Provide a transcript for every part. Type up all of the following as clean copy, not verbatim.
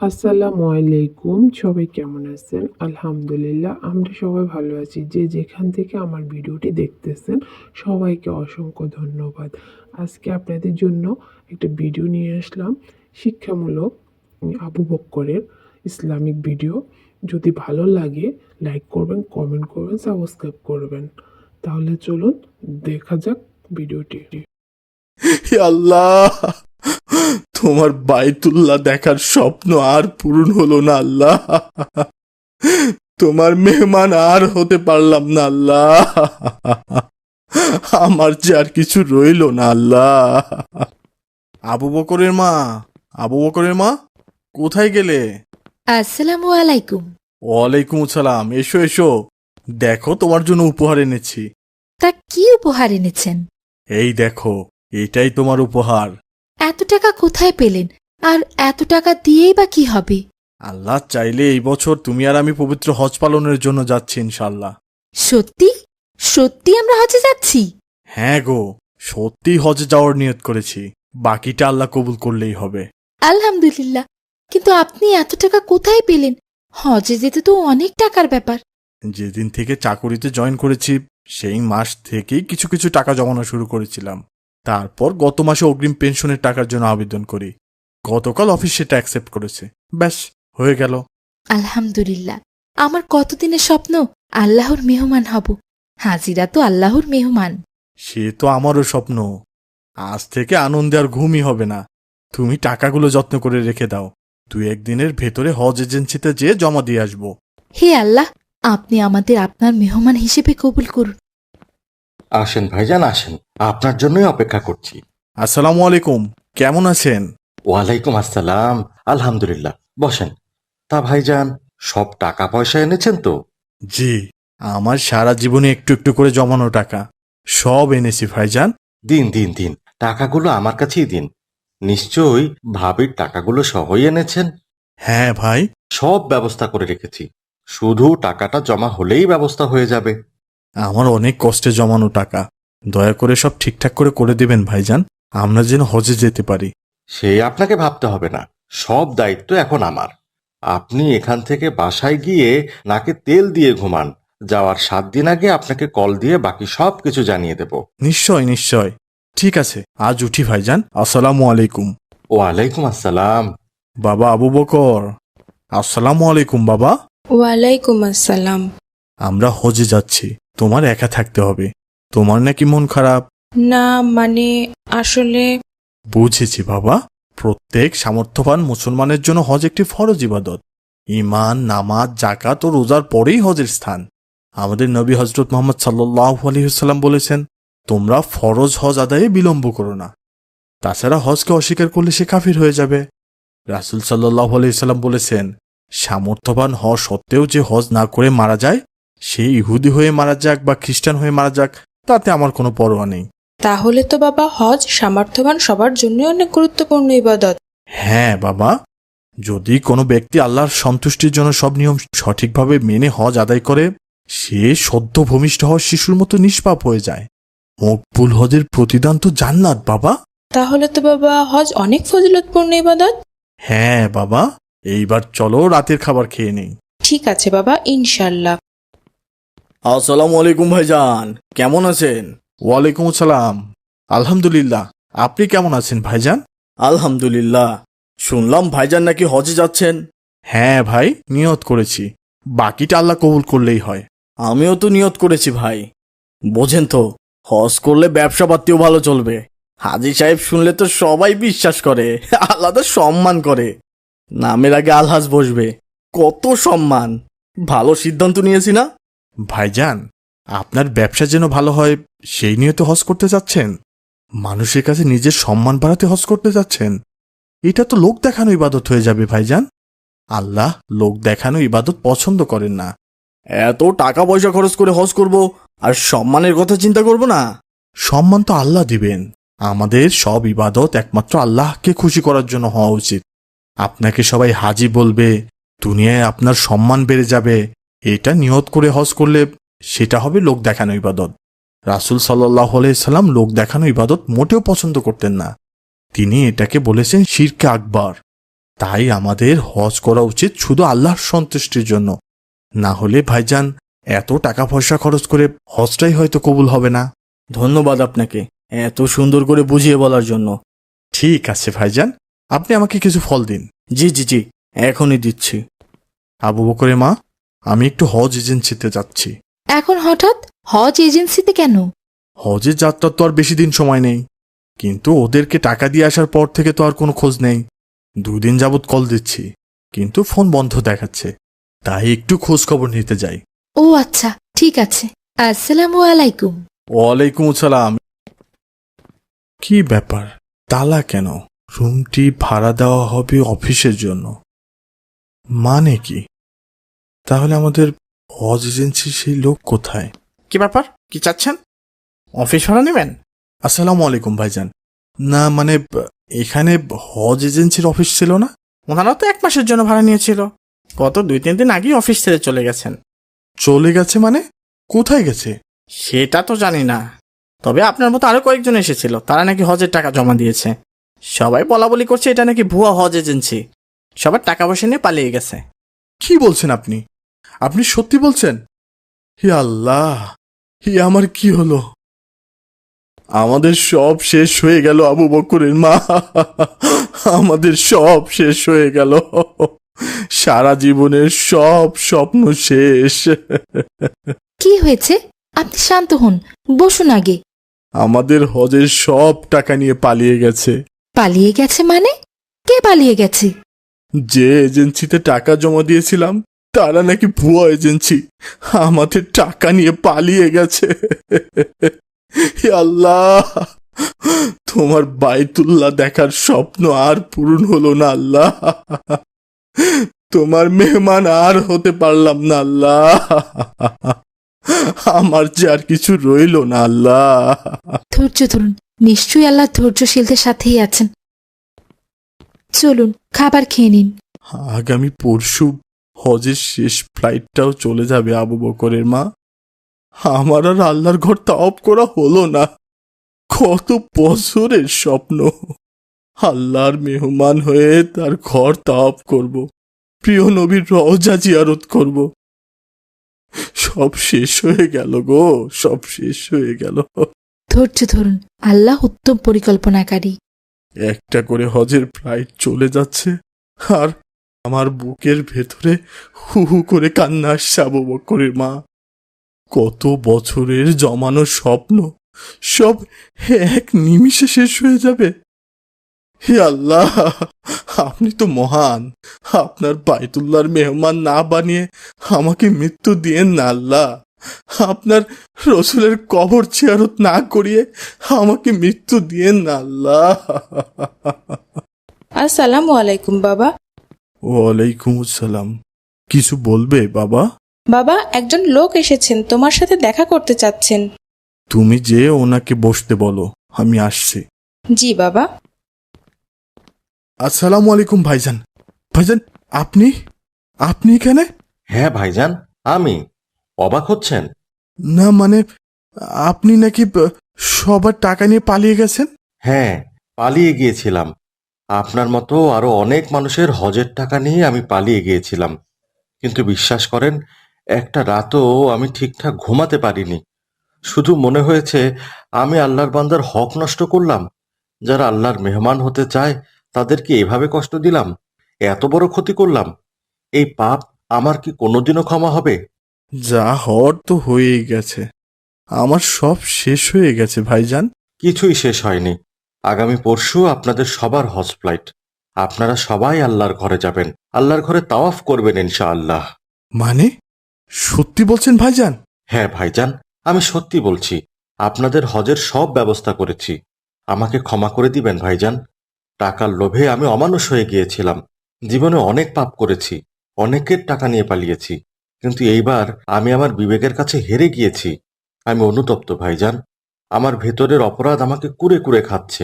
আসসালামু আলাইকুম। সবাই কেমন আছেন? আলহামদুলিল্লাহ আমরা সবাই ভালো আছি। যে যেখান থেকে আমার ভিডিওটি দেখতেছেন সবাইকে অসংখ্য ধন্যবাদ। আজকে আপনাদের জন্য একটা ভিডিও নিয়ে আসলাম, শিক্ষামূলক, আবু বক্করের ইসলামিক ভিডিও। যদি ভালো লাগে লাইক করবেন, কমেন্ট করবেন, সাবস্ক্রাইব করবেন। তাহলে চলুন দেখা যাক ভিডিওটি। হে আল্লাহ, তোমার বাইতুল্লাহ দেখার স্বপ্ন আর পূরণ হলো না আল্লাহ। তোমার মেহমান আর হতে পারলাম না আল্লাহ। আমার যে আর কিছু রইল না আল্লাহ। আবু বকরের মা, আবু বকরের মা, কোথায় গেলে? আসসালামু আলাইকুম। ওয়ালাইকুম আসসালাম। এসো এসো, দেখো তোমার জন্য উপহার এনেছি। তা কি উপহার এনেছেন? এই দেখো, এটাই তোমার উপহার। এত টাকা কোথায় পেলেন? আর এত টাকা দিয়েই বা কি হবে? আল্লাহ চাইলে এই বছর তুমি আর আমি পবিত্র হজ পালনের জন্য যাচ্ছি ইনশাল্লাহ। সত্যি? সত্যি আমরা হজে যাচ্ছি? হ্যাঁ গো, সত্যি হজে যাওয়ার নিয়ত করেছি। বাকিটা আল্লাহ কবুল করলেই হবে। আলহামদুলিল্লাহ। কিন্তু আপনি এত টাকা কোথায় পেলেন? হজে যেতে তো অনেক টাকার ব্যাপার। যেদিন থেকে চাকুরিতে জয়েন করেছি সেই মাস থেকেই কিছু কিছু টাকা জমানো শুরু করেছিলাম। তারপর গত মাসে অগ্রিম পেনশনের টাকার জন্য আবেদন করি। গতকাল অফিস সেটা অ্যাকসেপ্ট করেছে। ব্যাস, হয়ে গেল। আলহামদুলিল্লাহ। আমার কতদিনের স্বপ্ন আল্লাহর মেহমান হব। হাজিরা তো আল্লাহর মেহমান। সে তো আমারও স্বপ্ন। আজ থেকে আনন্দে আর ঘুমই হবে না। তুমি টাকাগুলো যত্ন করে রেখে দাও। 2-1 দিনের ভেতরে হজ এজেন্সিতে যেয়ে জমা দিয়ে আসবো। হে আল্লাহ, আপনি আমাদের আপনার মেহমান হিসেবে কবুল করুন। আসেন ভাইজান, আসেন, আপনার জন্যই অপেক্ষা করছি। আসসালামু আলাইকুম, কেমন আছেন? ওয়ালাইকুম আসসালাম। আলহামদুলিল্লাহ, বসেন। তা ভাইজান, সব টাকা পয়সা এনেছেন তো? জি, আমার সারা জীবনে একটু একটু করে জমানো টাকা সব এনেছি ভাইজান। দিন দিন দিন, টাকাগুলো আমার কাছেই দিন। নিশ্চয়ই ভাবির টাকাগুলো সহই এনেছেন। হ্যাঁ ভাই। সব ব্যবস্থা করে রেখেছি, শুধু টাকাটা জমা হলেই ব্যবস্থা হয়ে যাবে। আমার অনেক কষ্টে জমানো টাকা, দয়া করে সব ঠিকঠাক করে করে দেবেন ভাইজান, আমরা যেন হজে যেতে পারি। সে আপনাকে ভাবতে হবে না, সব দায়িত্ব এখন আমার। আপনি এখান থেকে বাসায় গিয়ে নাকে তেল দিয়ে ঘুমান। যাওয়ার 7 দিন আগে আপনাকে কল দিয়ে বাকি সব কিছু জানিয়ে দেব। নিশ্চয় নিশ্চয়। ঠিক আছে, আজ উঠি ভাইজান। আসসালামু আলাইকুম। ওয়ালাইকুম আসসালাম। বাবা আবু বকর, আসসালামু আলাইকুম বাবা। ওয়ালাইকুম আসসালাম। আমরা হজে যাচ্ছি, তোমার একা থাকতে হবে। তোমার নাকি মন খারাপ? না, মানে আসলে বুঝেছি বাবা। প্রত্যেক সামর্থ্যবান মুসলমানের জন্য হজ একটি ফরজ ইবাদত। ঈমান, নামাজ, যাকাত ও রোজার পরেই হজের স্থান। আমাদের নবী হযরত মুহাম্মদ সাল্লাল্লাহু আলাইহি ওয়াসাল্লাম বলেছেন, তোমরা ফরজ হজ আদায়ে বিলম্ব করো না। তাছাড়া হজকে অস্বীকার করলে সে কাফির হয়ে যাবে। রাসূল সাল্লাল্লাহু আলাইহি ওয়াসাল্লাম বলেছেন, সামর্থ্যবান হওয়া সত্ত্বেও যে হজ না করে মারা যায়, সে ইহুদি হয়ে মারা যাক বা খ্রিস্টান হয়ে মারা যাক, তাতে আমার কোনো পরোয়া নেই। তাহলে তো বাবা হজ সামর্থ্যবান সবার জন্য অনেক গুরুত্বপূর্ণ ইবাদত। হ্যাঁ বাবা, যদি কোনো ব্যক্তি আল্লাহর সন্তুষ্টির জন্য সব নিয়ম সঠিকভাবে মেনে হজ আদায় করে, সে সদ্য ভূমিষ্ঠ হওয়া শিশুর মতো নিষ্পাপ হয়ে যায়। মকবুল হজের প্রতিদান তো জান্নাত বাবা। তাহলে তো বাবা হজ অনেক ফজিলতপূর্ণ ইবাদত। হ্যাঁ বাবা, এইবার চলো রাতের খাবার খেয়ে নেই। ঠিক আছে বাবা, ইনশাল্লাহ। আসসালামু আলাইকুম ভাইজান, কেমন আছেন? ওয়ালাইকুম আসসালাম। আলহামদুলিল্লাহ, আপনি কেমন আছেন ভাইজান? আলহামদুলিল্লাহ। শুনলাম ভাইজান নাকি হজে যাচ্ছেন। হ্যাঁ ভাই, নিয়ত করেছি। বাকিটা আল্লাহ কবুল করলেই হয়। আমিও তো নিয়ত করেছি ভাই। বোঝেন তো, হজ করলে ব্যবসা পাতিও ভালো চলবে। হাজী সাহেব শুনলে তো সবাই বিশ্বাস করে, আলাদা সম্মান করে। নামের আগে আলহাজ বসবে, কত সম্মান। ভালো সিদ্ধান্ত নিয়েছি না ভাইজান? আপনার ব্যবসা যেন ভালো হয় সেই নিয়ে তো হজ করতে যাচ্ছেন। মানুষের কাছে নিজের সম্মান বাড়াতে হজ করতে যাচ্ছেন। এটা তো লোক দেখানো ইবাদত হয়ে যাবে ভাইজান। আল্লাহ লোক দেখানো ইবাদত পছন্দ করেন না। এত টাকা পয়সা খরচ করে হজ করব আর সম্মানের কথা চিন্তা করব না? সম্মান তো আল্লাহ দিবেন। আমাদের সব ইবাদত একমাত্র আল্লাহকে খুশি করার জন্য হওয়া উচিত। আপনাকে সবাই হাজি বলবে, দুনিয়ায় আপনার সম্মান বেড়ে যাবে, এটা নিয়ত করে হজ করলে সেটা হবে লোক দেখানো ইবাদত। রাসূল সাল্লাল্লাহু আলাইহি সাল্লাম লোক দেখানো ইবাদত মোটেও পছন্দ করতেন না। তিনি এটাকে বলেছেন শিরকে আকবার। তাই আমাদের হজ করা উচিত শুধু আল্লাহর সন্তুষ্টির জন্য। না হলে ভাইজান এত টাকা পয়সা খরচ করে হজটাই হয়তো কবুল হবে না। ধন্যবাদ আপনাকে এত সুন্দর করে বুঝিয়ে বলার জন্য। ঠিক আছে ভাইজান, আপনি আমাকে কিছু ফল দিন। জি জি জি, এখনই দিচ্ছি। আবু বকরের মা, আমি একটু হজ এজেন্সিতে যাচ্ছি। এখন হঠাৎ হজ এজেন্সিতে কেন? হজের যাত্রার তো আর বেশি দিন সময় নেই, কিন্তু ওদেরকে টাকা দিয়ে আসার পর থেকে তো আর কোনো খোঁজ নেই। 2 দিন যাবৎ কল দিচ্ছি, কিন্তু ফোন বন্ধ দেখাচ্ছে। তাই একটু খোঁজ খবর নিতে যাই। ও আচ্ছা, ঠিক আছে। আসসালামু আলাইকুম। ওয়ালাইকুম আসসালাম। কি ব্যাপার, তালা কেন? রুমটি ভাড়া দেওয়া হবে অফিসের জন্য, মানে কি? তাহলে আমাদের হজ এজেন্সির সেই লোক কোথায়? কি ব্যাপার, কি চাচ্ছেন? অফিস ভাড়া নেবেন? আসসালামু আলাইকুম ভাইজান। না মানে এখানে হজ এজেন্সির অফিস ছিল না? ওনারা তো 1 মাসের জন্য ভাড়া নিয়েছিল। গত 2-3 দিন আগেই অফিস ছেড়ে চলে গেছেন। চলে গেছে মানে? কোথায় গেছে? সেটা তো জানি না, তবে আপনার মতো আরো কয়েকজন এসেছিল, তারা নাকি হজের টাকা জমা দিয়েছে। সবাই বলা বলি করছে এটা নাকি ভুয়া হজ এজেন্সি, সবার টাকা পয়সা নিয়ে পালিয়ে গেছে। কি বলছেন আপনি? আপনি সত্যি বলছেন? হে আল্লাহ, হে আমার কি হলো? আমাদের সব শেষ হয়ে গেল আবু বকরের মা, আমাদের সব শেষ হয়ে গেল। সারা জীবনের সব স্বপ্ন শেষ। কি হয়েছে? আপনি শান্ত হন, বসুন আগে। আমাদের হজের সব টাকা নিয়ে পালিয়ে গেছে। পালিয়ে গেছে মানে? কে পালিয়ে গেছে? যে এজেন্সিতে টাকা জমা দিয়েছিলাম তারা নাকি ভুয়া এজেন্সি, আমাদের টাকা নিয়ে পালিয়ে গেছে। হে আল্লাহ, তোমার বাইতুল্লাহ দেখার স্বপ্ন আর পূরণ হলো না আল্লাহ। তোমার মেহমান আর হতে পারলাম না আল্লাহ। আমার যে আর কিছু রইল না আল্লাহ। ধৈর্য ধরুন, নিশ্চয়ই আল্লাহ ধৈর্যশীলদের সাথেই আছেন। চলুন খাবার খেয়ে নিন। আগামী পরশু হজের শেষ ফ্লাইটটাও চলে যাবে আবু বকরের মা। আমার আর আল্লাহর ঘর তাওয়াফ করা হলো না। কত বছরের স্বপ্ন, আল্লাহর মেহমান হয়ে তার ঘর তাওয়াফ করব, প্রিয় নবীর রওজা জিয়ারত করব। সব শেষ হয়ে গেল গো, সব শেষ হয়ে গেল। ধৈর্য ধরুন, আল্লাহ উত্তম পরিকল্পনাকারী। একটা করে হজের ফ্লাইট চলে যাচ্ছে, আর আমার বুকের ভেতরে হু হু করে কান্না আসছে আবু বকরের মা। কত বছরের জমানো স্বপ্ন সব এক নিমিষে শেষ হয়ে যাবে। হে আল্লাহ, আপনি তো মহান, আপনার বাইতুল্লাহর মেহমান না বানিয়ে আমাকে মৃত্যু দিয়েন না আল্লাহ। আপনার রসুলের কবর জিয়ারত না করিয়ে আমাকে মৃত্যু দিয়েন না আল্লাহ। আসসালামু আলাইকুম বাবা। ওয়ালাইকুম আসসালাম। কিছু বলবে বাবা? বাবা, একজন লোক এসেছেন, তোমার সাথে দেখা করতে চাচ্ছেন। তুমি যে ওনাকে বসতে বলো, আমি আসছি। জি বাবা। আসসালামু আলাইকুম ভাইজান। ভাইজান, আপনি আপনি এখানে? হ্যাঁ ভাইজান, আমি। অবাক হচ্ছেন? না মানে আপনি নাকি সবার টাকা নিয়ে পালিয়ে গেছেন? হ্যাঁ, পালিয়ে গিয়েছিলাম। আপনার মতো আরো অনেক মানুষের হজের টাকা নিয়ে আমি পালিয়ে গিয়েছিলাম, কিন্তু বিশ্বাস করেন, একটা রাতও আমি ঠিকঠাক ঘুমাতে পারিনি। শুধু মনে হয়েছে আমি আল্লাহর বান্দার হক নষ্ট করলাম। যারা আল্লাহর মেহমান হতে চায় তাদেরকে এভাবে কষ্ট দিলাম, এত বড় ক্ষতি করলাম। এই পাপ আমার কি কোনোদিনও ক্ষমা হবে? যা হওয়ার তো হয়েই গেছে, আমার সব শেষ হয়ে গেছে ভাইজান। কিছুই শেষ হয়নি। আগামী পরশু আপনাদের সবার হজ ফ্লাইট। আপনারা সবাই আল্লাহর ঘরে যাবেন, আল্লাহর ঘরে তাওয়াফ করবেন ইনশাআল্লাহ। মানে সত্যি বলছেন ভাইজান? হ্যাঁ ভাইজান, আমি সত্যি বলছি। আপনাদের হজের সব ব্যবস্থা করেছি। আমাকে ক্ষমা করে দিবেন ভাইজান। টাকার লোভে আমি অমানুষ হয়ে গিয়েছিলাম। জীবনে অনেক পাপ করেছি, অনেকের টাকা নিয়ে পালিয়েছি, কিন্তু এইবার আমি আমার বিবেকের কাছে হেরে গিয়েছি। আমি অনুতপ্ত ভাইজান। আমার ভেতরের অপরাধ আমাকে কুরে কুরে খাচ্ছে।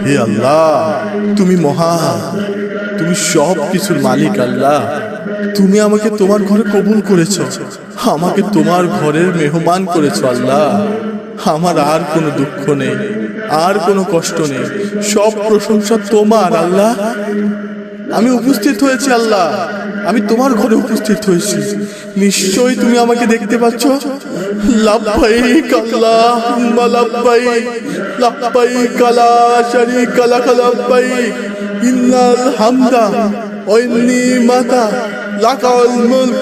হে আল্লাহ, তুমি মহান, তুমি সব কিছুর মালিক আল্লাহ। তুমি আমাকে তোমার ঘরে কবুল করেছো, আমাকে তোমার ঘরের মেহমান করেছো আল্লাহ। আমার আর কোনো দুঃখ নেই, আর কোনো কষ্ট নেই। সব প্রশংসা তোমার আল্লাহ। আমি উপস্থিত হয়েছি আল্লাহ, আমি তোমার ঘরে উপস্থিত হয়েছি। নিশ্চয়ই তুমি আমাকে দেখতে পাচ্ছ। লাব্বাইক আল্লাহুম্মা লাব্বাইক, লাব্বাইক লা শারীকা লাক লাব্বাইক, ইন্নাল হামদা ওয়ান নিমাতা লাকাল মুলক